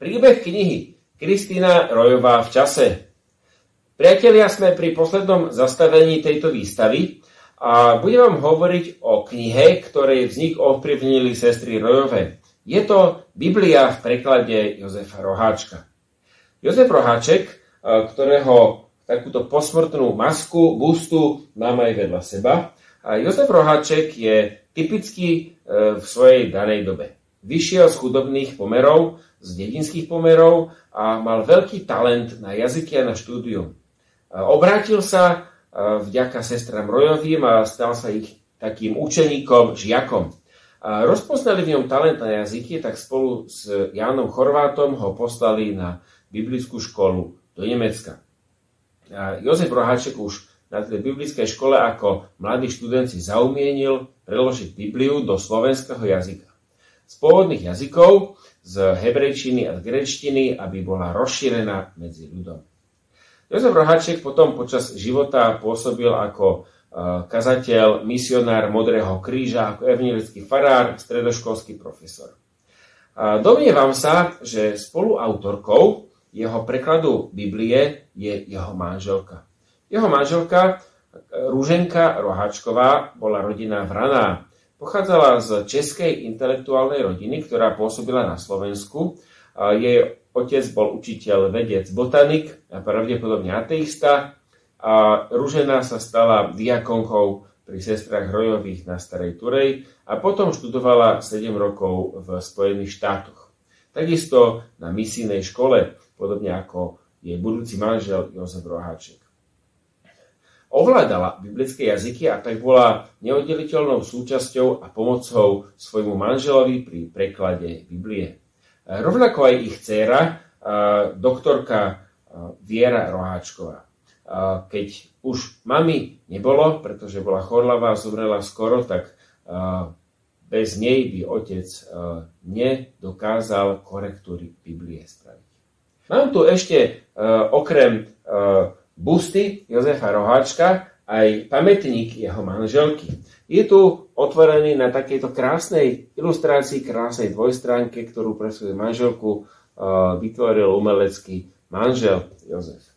Príbeh knihy Kristína Rojová v čase. Priatelia, sme pri poslednom zastavení tejto výstavy a budem vám hovoriť o knihe, ktorej vznik ovplyvnili sestry Rojové. Je to Biblia v preklade Jozefa Roháčka. Jozef Roháček, ktorého takúto posmrtnú masku, bustu mám aj vedľa seba. A Jozef Roháček je typický v svojej danej dobe. Vyšiel z chudobných pomerov, z dedinských pomerov a mal veľký talent na jazyky a na štúdium. Obrátil sa vďaka sestram Rojovým a stal sa ich takým učeníkom, žiakom. Rozpoznali v ňom talent na jazyky, tak spolu s Jánom Chorvátom ho poslali na biblickú školu do Nemecka. Jozef Roháček už na tej biblickej škole ako mladý študent si zaumienil preložiť Bibliu do slovenského jazyka. Z pôvodných jazykov, z hebrejčiny a z gréčtiny, aby bola rozšírená medzi ľudom. Jozef Roháček potom počas života pôsobil ako kazateľ, misionár Modrého kríža, ako evangelický farár, stredoškolský profesor. Domnievam sa, že spoluautorkou jeho prekladu Biblie je jeho manželka. Jeho manželka, Rúženka Roháčková, bola rodina Vraná. Pochádzala z českej intelektuálnej rodiny, ktorá pôsobila na Slovensku. Jej otec bol učiteľ, vedec, botanik a pravdepodobne ateista. A Rúžena sa stala diakonkou pri sestrách Rojových na Starej Turej a potom študovala 7 rokov v Spojených štátoch. Takisto na misijnej škole, podobne ako jej budúci manžel Jozef Roháček. Ovládala biblické jazyky a tak bola neoddeliteľnou súčasťou a pomocou svojmu manželovi pri preklade Biblie. Rovnako aj ich dcéra, doktorka Viera Roháčková. Keď už mami nebolo, pretože bola chorlavá a zomrela skoro, tak bez nej by otec nedokázal korektúry Biblie spraviť. Mám tu ešte okrem busty Jozefa Roháčka aj pamätník jeho manželky. Je tu otvorený na takejto krásnej ilustrácii, krásnej dvojstránke, ktorú pre svoju manželku vytvoril umelecký manžel Jozef.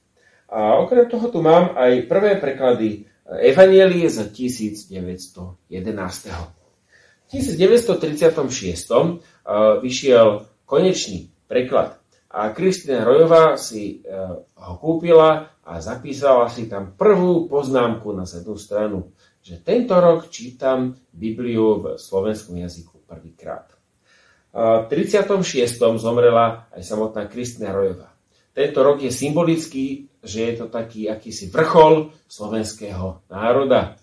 A okrem toho tu mám aj prvé preklady Evanjelie z 1911. V 1936 vyšiel konečný preklad a Kristína Rojová si ho kúpila a zapísala si tam prvú poznámku na zadnú stranu, že tento rok čítam Bibliu v slovenskom jazyku prvýkrát. V 36. zomrela aj samotná Kristína Rojová. Tento rok je symbolický, že je to taký akýsi vrchol slovenského národa.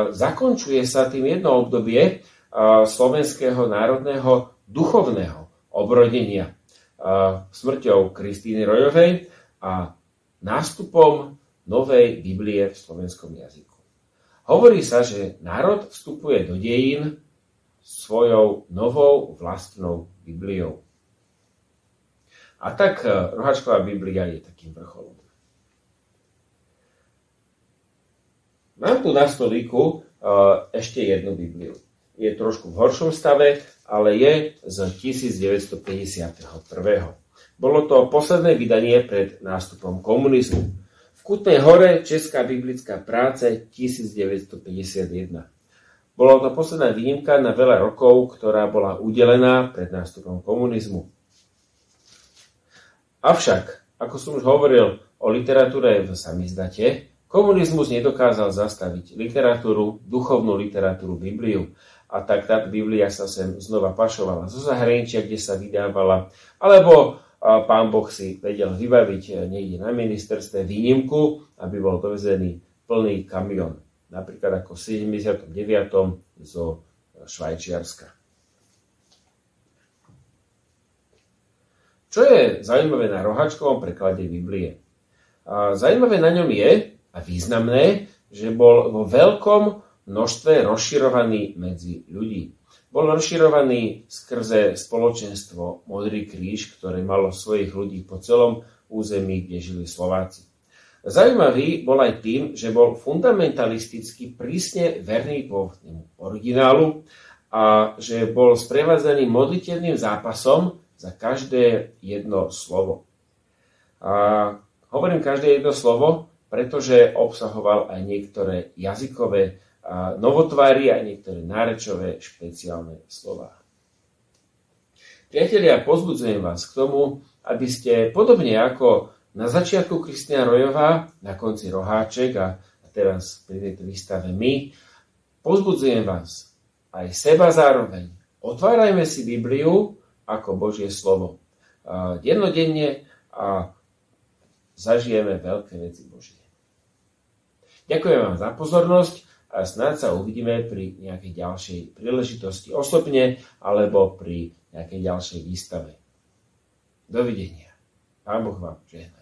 Zakončuje sa tým jedno obdobie slovenského národného duchovného obrodenia smrťou Kristíny Rojovej a nástupom novej Biblie v slovenskom jazyku. Hovorí sa, že národ vstupuje do dejín svojou novou vlastnou Bibliou. A tak Roháčková Biblia je takým vrcholom. Mám tu na stolíku ešte jednu Bibliu. Je trošku v horšom stave, ale je z 1951. Bolo to posledné vydanie pred nástupom komunizmu. V Kutnej Hore Česká biblická práce 1951. Bolo to posledná výnimka na veľa rokov, ktorá bola udelená pred nástupom komunizmu. Avšak, ako som už hovoril o literatúre v samizdate, komunizmus nedokázal zastaviť literatúru, duchovnú literatúru, Bibliu. A tak táto Biblia sa sem znova pašovala zo zahraničia, kde sa vydávala, alebo Pán Boh si vedel vybaviť niekde na ministerstve výnimku, aby bol dovezený plný kamión. Napríklad ako v 79. zo Švajčiarska. Čo je zaujímavé na Roháčkovom preklade Biblie? Zaujímavé na ňom je a významné, že bol vo veľkom množstve rozširovaný medzi ľudí. Bol rozširovaný skrze spoločenstvo Modrý kríž, ktoré malo svojich ľudí po celom území, kde žili Slováci. Zaujímavý bol aj tým, že bol fundamentalisticky prísne verný pôvodnému originálu a že bol sprevádzaný modlitevným zápasom za každé jedno slovo. A hovorím každé jedno slovo, pretože obsahoval aj niektoré jazykové novotvary a niektoré nárečové špeciálne slová. Priatelia, pozbudzujem vás k tomu, aby ste podobne ako na začiatku Kristina Rojová, na konci Roháček a teraz pri tejto výstave my, pozbudzujem vás aj seba zároveň. Otvárajme si Bibliu ako Božie slovo. Dennodenne a zažijeme veľké veci Božie. Ďakujem vám za pozornosť a snáď sa uvidíme pri nejakej ďalšej príležitosti osobne alebo pri nejakej ďalšej výstave. Dovidenia. Pán Boh vám žehná.